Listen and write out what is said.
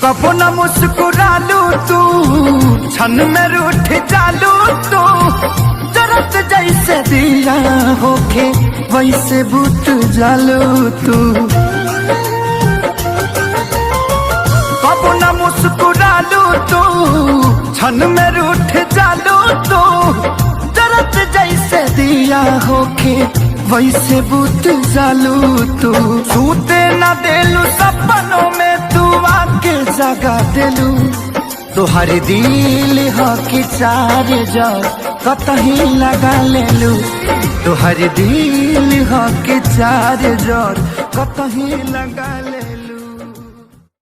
कबो न मुस्कुरालू तू, क्षण में रूठ जालू तू। जरत जैसे दिया होके वैसे बुत जालू तू। कबो न मुस्कुरालू तू, क्षण में रूठ जालू तू। जरत जैसे दिया होके वैसे बुत जालू तू। सूते न देलू सपनों में तू आके जगा देलू। तोहर दिल हो कि चार जर कतही लगा लेलू। तोहर दिल हो कि चार जर कतही लगा ले।